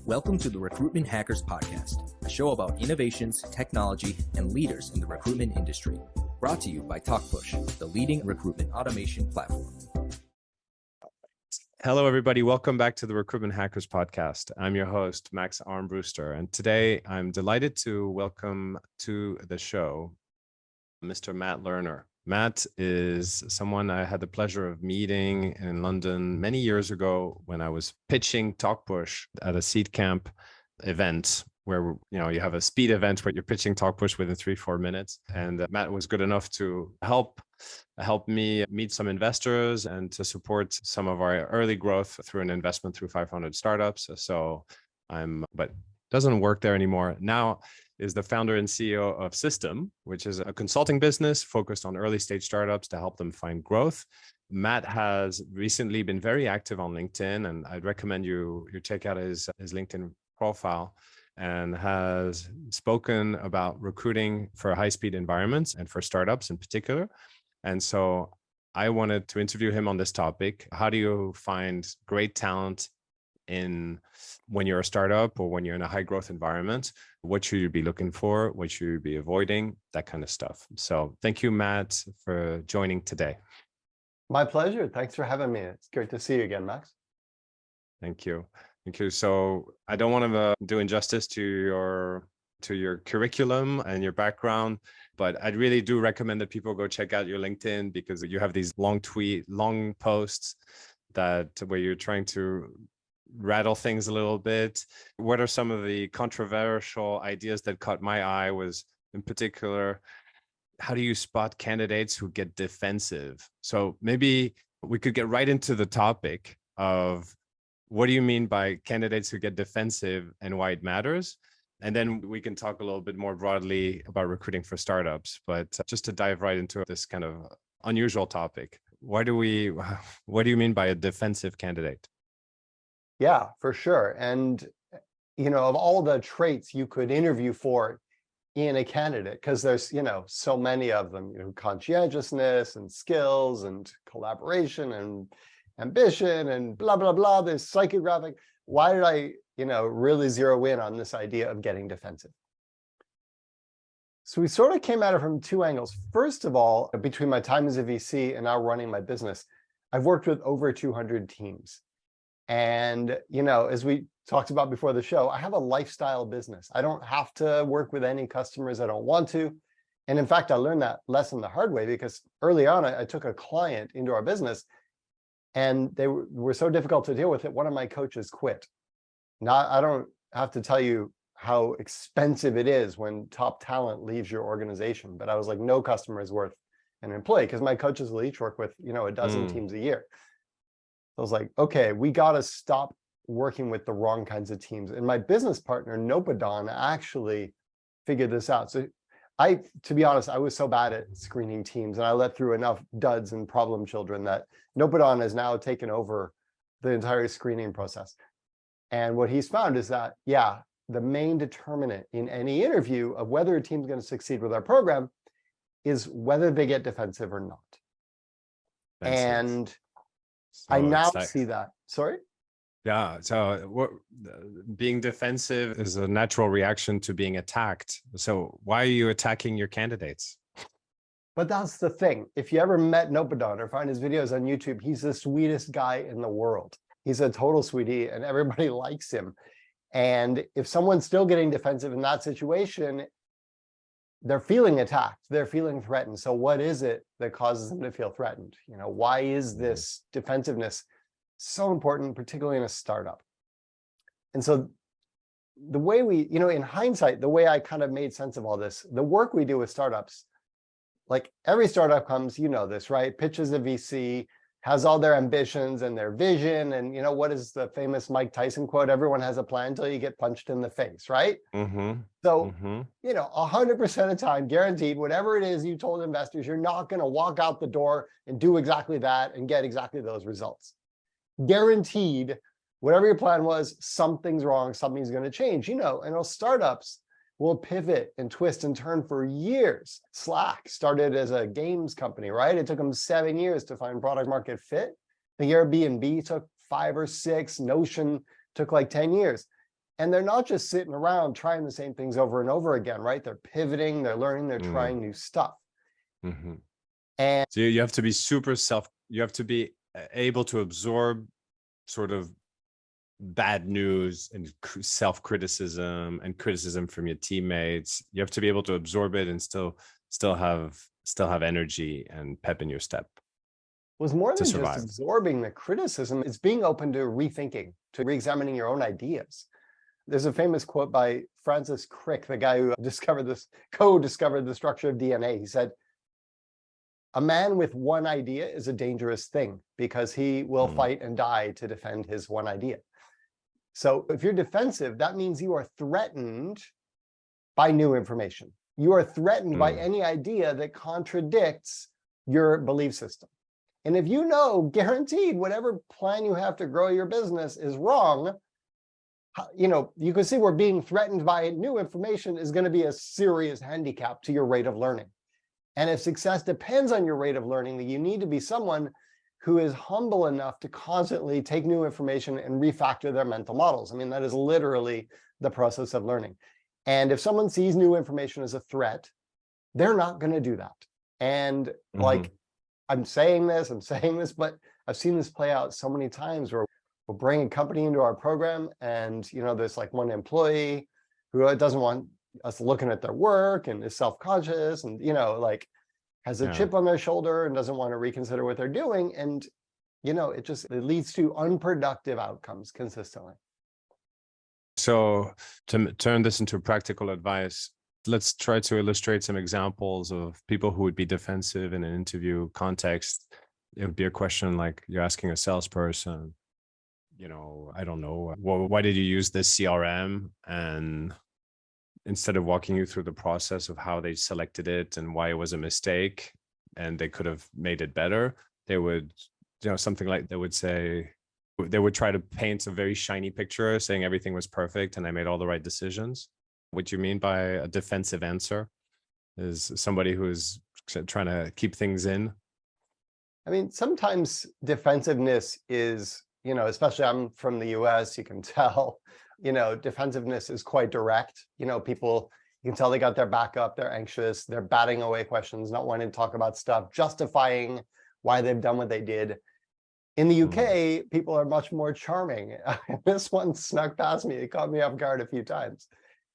Welcome to the Recruitment Hackers Podcast, a show about innovations, technology, and leaders in the recruitment industry. Brought to you by TalkPush, the leading recruitment automation platform. Hello, everybody. Welcome back to the Recruitment Hackers Podcast. I'm your host, Max Armbruster, and today I'm delighted to welcome to the show Mr. Matt Lerner. Matt is someone I had the pleasure of meeting in London many years ago when I was pitching TalkPush at a seed camp event where you have a speed event where you're pitching TalkPush within 3-4 minutes. And Matt was good enough to help me meet some investors and to support some of our early growth through an investment through 500 startups. But doesn't work there anymore. Now is the founder and CEO of SYSTM, which is a consulting business focused on early stage startups to help them find growth. Matt has recently been very active on LinkedIn, and I'd recommend you check out his LinkedIn profile, and has spoken about recruiting for high-speed environments and for startups in particular. And so I wanted to interview him on this topic. How do you find great talent when you're a startup or when you're in a high growth environment? What should you be looking for? What should you be avoiding? That kind of stuff. So thank you, Matt, for joining today. My pleasure. Thanks for having me. It's great to see you again, Max. Thank you. Thank you. So I don't want to do injustice to your curriculum and your background, but I really do recommend that people go check out your LinkedIn, because you have these long posts where you're trying to rattle things a little bit. What are some of the controversial ideas that caught my eye was, in particular, how do you spot candidates who get defensive? So maybe we could get right into the topic of what do you mean by candidates who get defensive and why it matters? And then we can talk a little bit more broadly about recruiting for startups. But just to dive right into this kind of unusual topic, what do you mean by a defensive candidate? Yeah, for sure. And, of all the traits you could interview for in a candidate, because there's, so many of them, conscientiousness and skills and collaboration and ambition and blah, blah, blah, there's psychographic. Why did I, really zero in on this idea of getting defensive? So we sort of came at it from two angles. First of all, between my time as a VC and now running my business, I've worked with over 200 teams. And, as we talked about before the show, I have a lifestyle business. I don't have to work with any customers I don't want to. And in fact, I learned that lesson the hard way, because early on, I took a client into our business and they were so difficult to deal with it. One of my coaches quit. I don't have to tell you how expensive it is when top talent leaves your organization. But I was like, no customer is worth an employee, because my coaches will each work with, a dozen teams a year. I was like, okay, we got to stop working with the wrong kinds of teams. And my business partner, Nopadon, actually figured this out. So to be honest, I was so bad at screening teams, and I let through enough duds and problem children that Nopadon has now taken over the entire screening process. And what he's found is that, the main determinant in any interview of whether a team's going to succeed with our program is whether they get defensive or not. And so I now see that. Sorry? Yeah. So being defensive is a natural reaction to being attacked. So why are you attacking your candidates? But that's the thing. If you ever met Nopadon or find his videos on YouTube, he's the sweetest guy in the world. He's a total sweetie and everybody likes him. And if someone's still getting defensive in that situation, they're feeling attacked, they're feeling threatened. So what is it that causes them to feel threatened? Why is this defensiveness so important, particularly in a startup? And so the way we, in hindsight, the way I kind of made sense of all this, the work we do with startups, like every startup comes, this, right? Pitches a VC, has all their ambitions and their vision. And what is the famous Mike Tyson quote? Everyone has a plan until you get punched in the face, right? Mm-hmm. So, 100% of the time, guaranteed, whatever it is you told investors, you're not going to walk out the door and do exactly that and get exactly those results. Guaranteed, whatever your plan was, something's wrong, something's going to change. And those startups will pivot and twist and turn for years. Slack started as a games company, right? It took them 7 years to find product market fit. The Airbnb took 5 or 6. Notion took like 10 years. And they're not just sitting around trying the same things over and over again, right? They're pivoting, they're learning, they're trying new stuff. Mm-hmm. And so you have to be you have to be able to absorb sort of bad news and self-criticism and criticism from your teammates. You have to be able to absorb it and still have energy and pep in your step. Was more than survive. just absorbing the criticism, it's being open to rethinking, to re-examining your own ideas. There's a famous quote by Francis Crick, the guy who co-discovered the structure of DNA. He said, "A man with one idea is a dangerous thing because he will fight and die to defend his one idea." So if you're defensive, that means you are threatened by new information. You are threatened by any idea that contradicts your belief system. And if you know, guaranteed, whatever plan you have to grow your business is wrong, you can see where being threatened by new information is going to be a serious handicap to your rate of learning. And if success depends on your rate of learning, then you need to be someone who is humble enough to constantly take new information and refactor their mental models. I mean, that is literally the process of learning. And if someone sees new information as a threat, they're not going to do that. And like, I'm saying this, but I've seen this play out so many times where we'll bring a company into our program and, there's like one employee who doesn't want us looking at their work and is self-conscious and, has a chip on their shoulder and doesn't want to reconsider what they're doing. And, it leads to unproductive outcomes consistently. So to turn this into practical advice, let's try to illustrate some examples of people who would be defensive in an interview context. It would be a question like you're asking a salesperson, I don't know, why did you use this CRM? And instead of walking you through the process of how they selected it and why it was a mistake and they could have made it better, they would, something like they would say, they would try to paint a very shiny picture saying everything was perfect and I made all the right decisions. What you mean by a defensive answer is somebody who's trying to keep things in. I mean, sometimes defensiveness is, especially I'm from the US, you can tell, defensiveness is quite direct. People, you can tell they got their back up, they're anxious, they're batting away questions, not wanting to talk about stuff, justifying why they've done what they did. In the UK, people are much more charming. This one snuck past me. It caught me off guard a few times.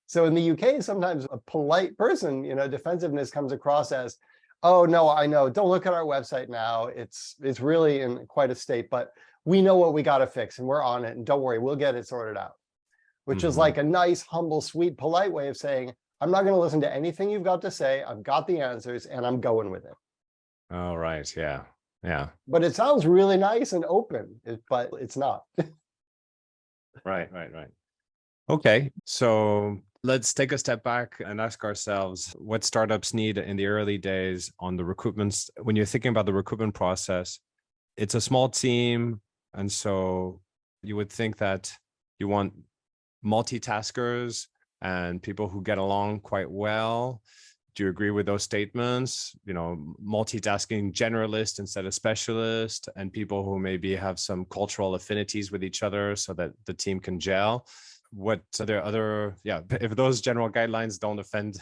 So in the UK, sometimes a polite person, defensiveness comes across as, "Oh, no, I know. Don't look at our website now. It's really in quite a state, but we know what we got to fix and we're on it. And don't worry, we'll get it sorted out." Which is like a nice, humble, sweet, polite way of saying, "I'm not going to listen to anything you've got to say. I've got the answers and I'm going with it." Oh, right. Yeah. Yeah. But it sounds really nice and open, but it's not. Right. Okay. So let's take a step back and ask ourselves what startups need in the early days on the recruitment. When you're thinking about the recruitment process, it's a small team. And so you would think that you want multitaskers and people who get along quite well. Do you agree with those statements? Multitasking generalist instead of specialist, and people who maybe have some cultural affinities with each other so that the team can gel. What are there other, if those general guidelines don't offend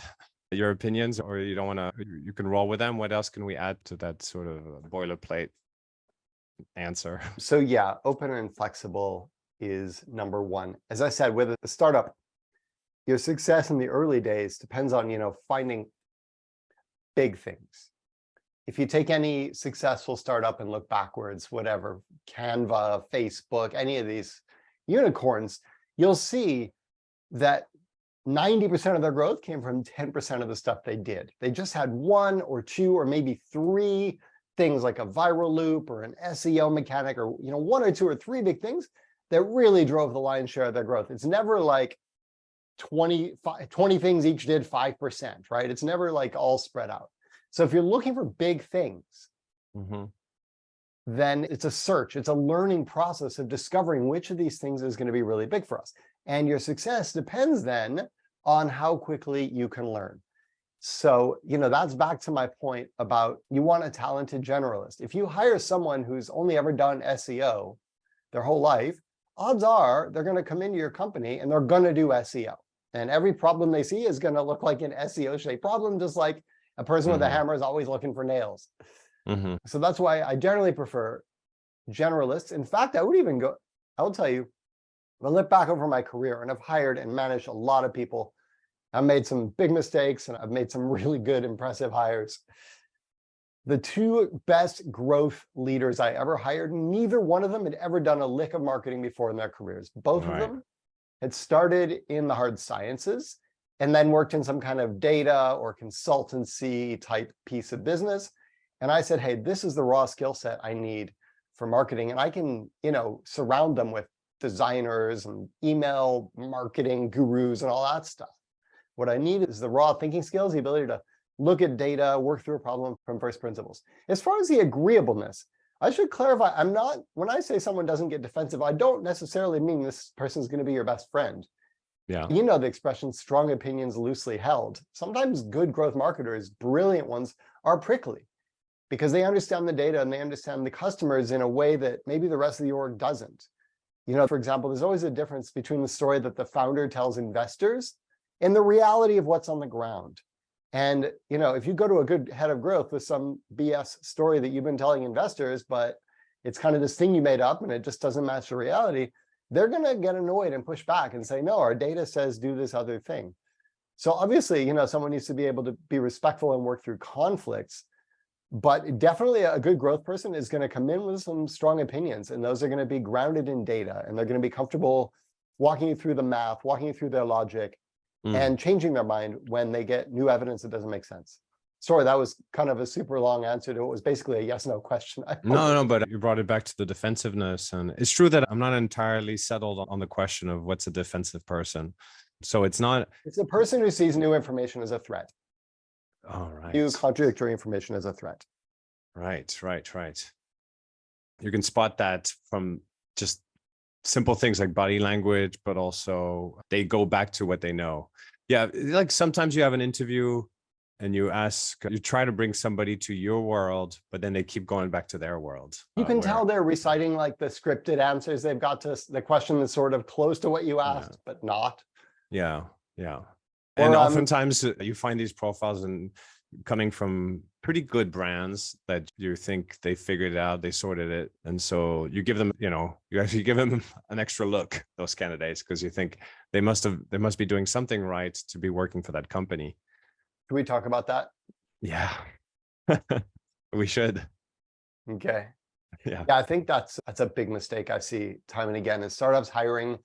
your opinions or you don't want to, you can roll with them. What else can we add to that sort of boilerplate answer? So yeah, open and flexible is number one. As I said, with a startup, your success in the early days depends on, finding big things. If you take any successful startup and look backwards, whatever, Canva, Facebook, any of these unicorns, you'll see that 90% of their growth came from 10% of the stuff they did. They just had one or two or maybe three things like a viral loop or an SEO mechanic or one or two or three big things that really drove the lion's share of their growth. It's never like 20 things each did 5%, right? It's never like all spread out. So if you're looking for big things, then it's a search. It's a learning process of discovering which of these things is going to be really big for us. And your success depends then on how quickly you can learn. So, that's back to my point about you want a talented generalist. If you hire someone who's only ever done SEO their whole life, odds are they're going to come into your company and they're going to do SEO. And every problem they see is going to look like an SEO-shaped problem, just like a person with a hammer is always looking for nails. So that's why I generally prefer generalists. In fact, I will tell you, I look back over my career and I've hired and managed a lot of people. I've made some big mistakes and I've made some really good, impressive hires. The two best growth leaders I ever hired, neither one of them had ever done a lick of marketing before in their careers. Both of them had started in the hard sciences and then worked in some kind of data or consultancy type piece of business. And I said, hey, this is the raw skill set I need for marketing. And I can, surround them with designers and email marketing gurus and all that stuff. What I need is the raw thinking skills, the ability to look at data, work through a problem from first principles. As far as the agreeableness, I should clarify, when I say someone doesn't get defensive, I don't necessarily mean this person's going to be your best friend. Yeah. You know the expression, strong opinions loosely held. Sometimes good growth marketers, brilliant ones, are prickly because they understand the data and they understand the customers in a way that maybe the rest of the org doesn't. For example, there's always a difference between the story that the founder tells investors and the reality of what's on the ground. And, if you go to a good head of growth with some BS story that you've been telling investors, but it's kind of this thing you made up and it just doesn't match the reality, they're going to get annoyed and push back and say, no, our data says do this other thing. So obviously, someone needs to be able to be respectful and work through conflicts. But definitely a good growth person is going to come in with some strong opinions, and those are going to be grounded in data, and they're going to be comfortable walking you through the math, walking you through their logic, and changing their mind when they get new evidence that doesn't make sense. Sorry, that was kind of a super long answer to what was basically a yes/no question. No, but you brought it back to the defensiveness. And it's true that I'm not entirely settled on the question of what's a defensive person. So it's a person who sees new information as a threat. All right. New contradictory information as a threat. Right. You can spot that from just simple things like body language, but also they go back to what they know. Yeah, like sometimes you have an interview and you try to bring somebody to your world, but then they keep going back to their world. You can tell they're reciting like the scripted answers. They've got to the question that's sort of close to what you asked, but not. Yeah. And oftentimes you find these profiles coming from pretty good brands that you think they figured it out, they sorted it. And so you give them, you actually give them an extra look, those candidates, because you think they must be doing something right to be working for that company. Can we talk about that? Yeah, we should. Okay. Yeah, I think that's a big mistake I see time and again is startups hiring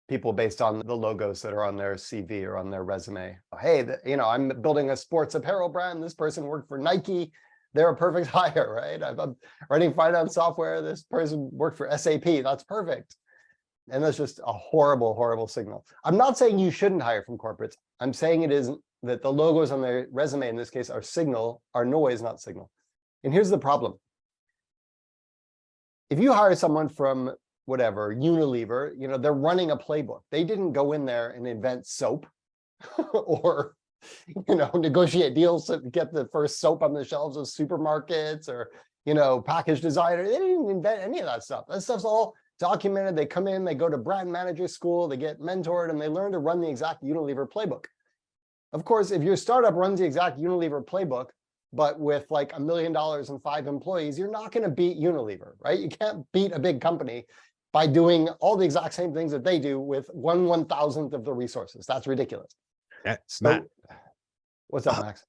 people based on the logos that are on their CV or on their resume. Hey, I'm building a sports apparel brand. This person worked for Nike. They're a perfect hire, right? I'm writing finance software. This person worked for SAP. That's perfect. And that's just a horrible, horrible signal. I'm not saying you shouldn't hire from corporates. I'm saying it isn't that the logos on their resume in this case are noise, not signal. And here's the problem. If you hire someone from whatever, Unilever, they're running a playbook. They didn't go in there and invent soap or, negotiate deals to get the first soap on the shelves of supermarkets or, package designer. They didn't invent any of that stuff. That stuff's all documented. They come in, they go to brand manager school, they get mentored, and they learn to run the exact Unilever playbook. Of course, if your startup runs the exact Unilever playbook, but with like $1 million and 5 employees, you're not going to beat Unilever, right? You can't beat a big company by doing all the exact same things that they do with 1/1000th of the resources. That's ridiculous. Matt, what's up, Max?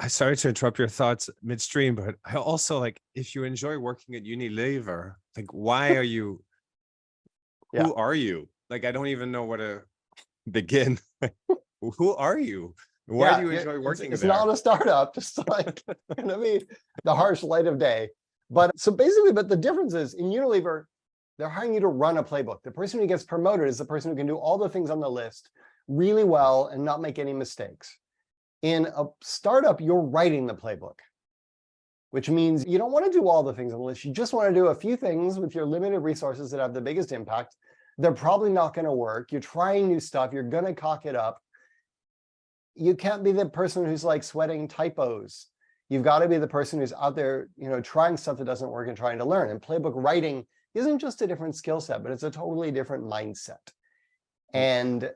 Sorry to interrupt your thoughts midstream, but I also if you enjoy working at Unilever, why are you, who are you? I don't even know where to begin. Who are you? Why do you enjoy working there? It's not a startup, just the harsh light of day. But the difference is in Unilever, they're hiring you to run a playbook. The person who gets promoted is the person who can do all the things on the list really well and not make any mistakes. In a startup, you're writing the playbook, which means you don't want to do all the things on the list. You just want to do a few things with your limited resources that have the biggest impact. They're probably not going to work. You're trying new stuff. You're going to cock it up. You can't be the person who's sweating typos. You've got to be the person who's out there, trying stuff that doesn't work and trying to learn. And playbook writing isn't just a different skill set, but it's a totally different mindset. And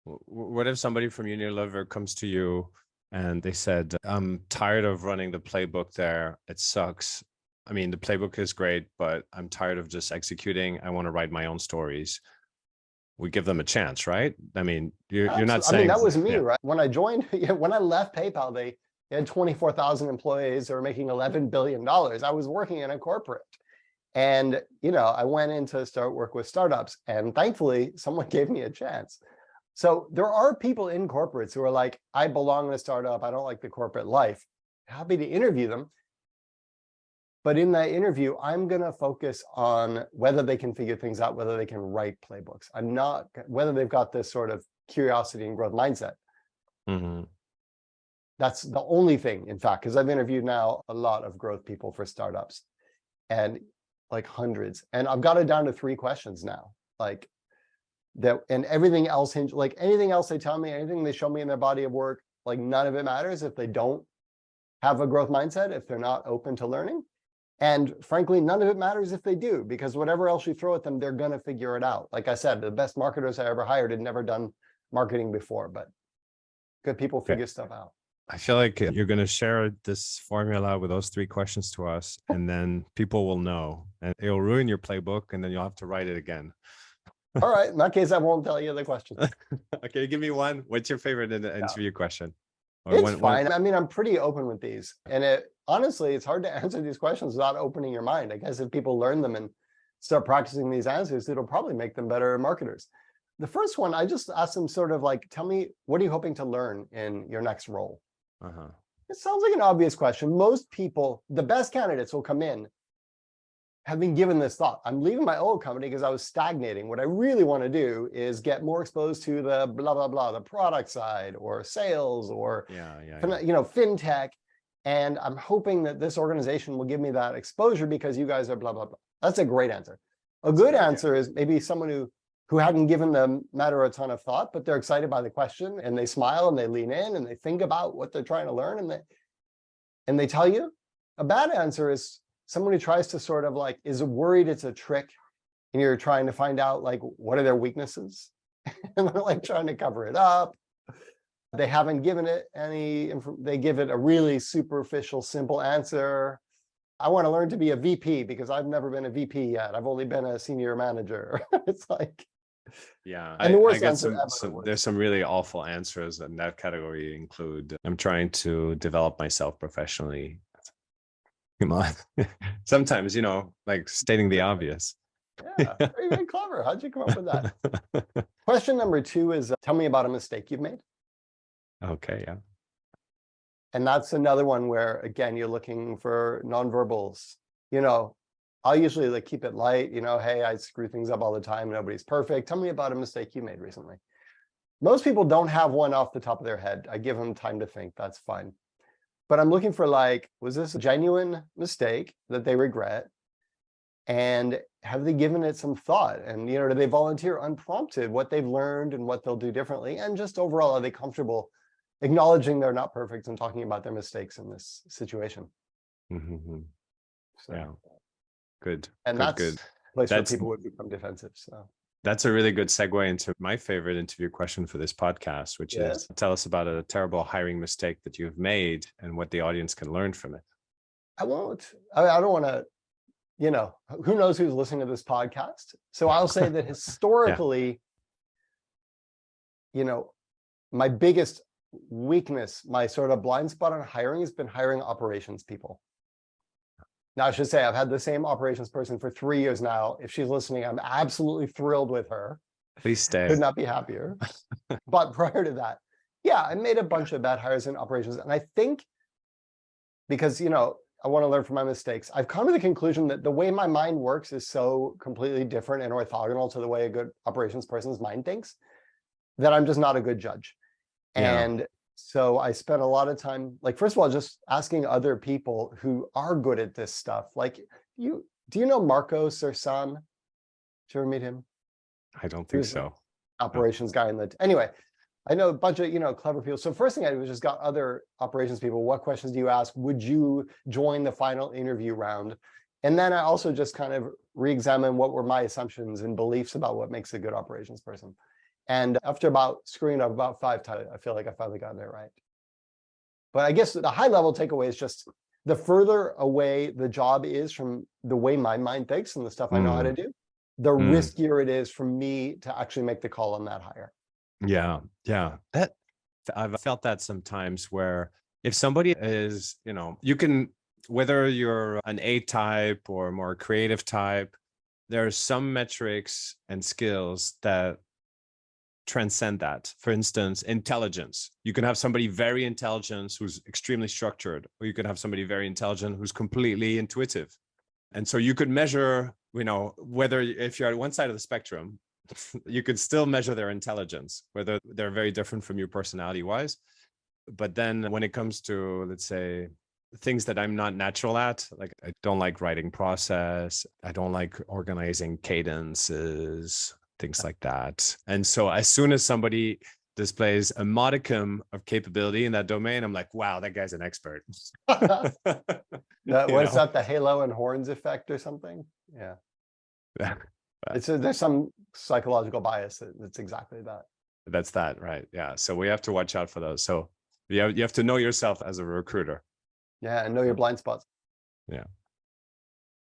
what if somebody from Unilever comes to you and they said, I'm tired of running the playbook there. It sucks. I mean, the playbook is great, but I'm tired of just executing. I want to write my own stories. We give them a chance, right? I mean, you're not saying. I mean, that was me, right? When I joined, when I left PayPal, they had 24,000 employees. They were making $11 billion. I was working in a corporate. And, I went in to start work with startups. And thankfully, someone gave me a chance. So there are people in corporates who are like, I belong in a startup. I don't like the corporate life. Happy to interview them. But in that interview, I'm going to focus on whether they can figure things out, whether they can write playbooks. I'm not, whether they've got this sort of curiosity and growth mindset. Mm-hmm. That's the only thing, in fact, because I've interviewed now a lot of growth people for startups and like hundreds. And I've got it down to 3 questions now. Like that, and everything else, like anything else they tell me, anything they show me in their body of work, like none of it matters if they don't have a growth mindset, if they're not open to learning. And frankly, none of it matters if they do, because whatever else you throw at them, they're going to figure it out. Like I said, the best marketers I ever hired had never done marketing before, but good people figure stuff out. I feel like you're going to share this formula with those 3 questions to us, and then people will know, and it'll ruin your playbook, and then you'll have to write it again. All right. In that case, I won't tell you the question. Okay, give me one. What's your favorite interview question? Or It's fine. I mean, I'm pretty open with these. And honestly, it's hard to answer these questions without opening your mind. I guess if people learn them and start practicing these answers, it'll probably make them better marketers. The first one, I just asked them sort of like, tell me, what are you hoping to learn in your next role? It sounds like an obvious question. Most people, the best candidates will come in having given this thought. I'm leaving my old company because I was stagnating. What I really want to do is get more exposed to the blah, blah, blah, the product side or sales or, fintech. And I'm hoping that this organization will give me that exposure because you guys are blah, blah, blah. That's a great answer. A good answer is maybe someone who hadn't given the matter a ton of thought, but they're excited by the question and they smile and they lean in and they think about what they're trying to learn and they tell you. A bad answer is someone who tries to sort of like is worried it's a trick and you're trying to find out like what are their weaknesses and they're like trying to cover it up. They haven't given it they give it a really superficial, simple answer. I want to learn to be a VP because I've never been a VP yet. I've only been a senior manager. It's like, and the worst answer ever. There's some really awful answers in that category include, I'm trying to develop myself professionally. Come on. Sometimes, like stating the obvious. Yeah, very clever. How'd you come up with that? Question number 2 is, tell me about a mistake you've made. Okay, yeah. And that's another one where, again, you're looking for nonverbals. I'll usually like keep it light, hey, I screw things up all the time. Nobody's perfect. Tell me about a mistake you made recently. Most people don't have one off the top of their head. I give them time to think. That's fine. But I'm looking for like, was this a genuine mistake that they regret? And have they given it some thought? And, do they volunteer unprompted what they've learned and what they'll do differently? And just overall, are they comfortable acknowledging they're not perfect and talking about their mistakes in this situation? Mm-hmm. So, yeah. Good. And good, that's good. a place where people would become defensive. So that's a really good segue into my favorite interview question for this podcast, which is tell us about a terrible hiring mistake that you've made and what the audience can learn from it. I don't want to, who knows who's listening to this podcast. So I'll say that historically, my biggest weakness, my sort of blind spot on hiring has been hiring operations people. Now, I should say I've had the same operations person for 3 years now. If she's listening, I'm absolutely thrilled with her. Please stay. Could not be happier. But prior to that, I made a bunch of bad hires in operations. And I think because, I want to learn from my mistakes, I've come to the conclusion that the way my mind works is so completely different and orthogonal to the way a good operations person's mind thinks that I'm just not a good judge. Yeah. And so I spent a lot of time, like, first of all, just asking other people who are good at this stuff. Like, do you know Marco Sersan? Did you ever meet him? I don't think so. Operations guy anyway, I know a bunch of, clever people. So first thing I did was just got other operations people. What questions do you ask? Would you join the final interview round? And then I also just kind of re-examine what were my assumptions and beliefs about what makes a good operations person. And after screwing up about 5 times, I feel like I finally got it right. But I guess the high level takeaway is just the further away the job is from the way my mind thinks and the stuff I know how to do, the riskier it is for me to actually make the call on that hire. Yeah. That I've felt that sometimes where if somebody is, you can, whether you're an A type or more creative type, there are some metrics and skills that transcend that. For instance, intelligence. You can have somebody very intelligent who's extremely structured, or you could have somebody very intelligent who's completely intuitive. And so you could measure, whether if you're at one side of the spectrum, you could still measure their intelligence, whether they're very different from you personality wise. But then when it comes to, let's say, things that I'm not natural at, like I don't like writing process, I don't like organizing cadences, things like that. And so as soon as somebody displays a modicum of capability in that domain, I'm like, wow, that guy's an expert. What is that, the halo and horns effect or something? Yeah. There's some psychological bias that's exactly that. That's that, right? Yeah. So we have to watch out for those. So you have to know yourself as a recruiter. Yeah, and know your blind spots. Yeah.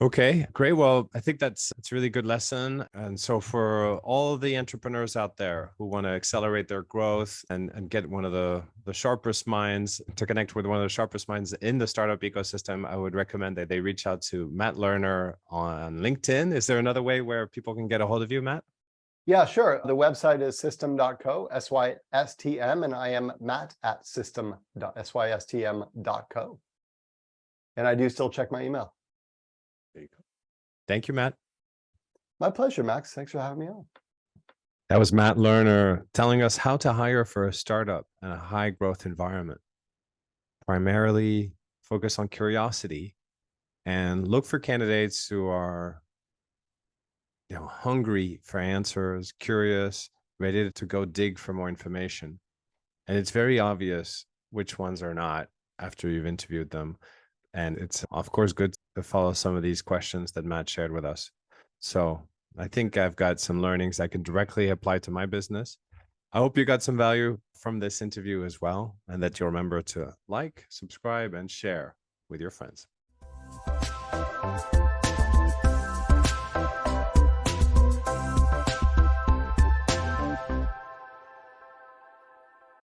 Okay, great. Well, I think it's a really good lesson. And so for all the entrepreneurs out there who want to accelerate their growth and get one of the sharpest minds, to connect with one of the sharpest minds in the startup ecosystem, I would recommend that they reach out to Matt Lerner on LinkedIn. Is there another way where people can get a hold of you, Matt? Yeah, sure. The website is system.co, SYSTM, and I am Matt at system.systm.co. And I do still check my email. There you go. Thank you, Matt. My pleasure, Max. Thanks for having me on. That was Matt Lerner telling us how to hire for a startup in a high growth environment. Primarily focus on curiosity and look for candidates who are hungry for answers, curious, ready to go dig for more information. And it's very obvious which ones are not after you've interviewed them. And it's, of course, good to follow some of these questions that Matt shared with us. So I think I've got some learnings I can directly apply to my business. I hope you got some value from this interview as well, and that you'll remember to like, subscribe, and share with your friends.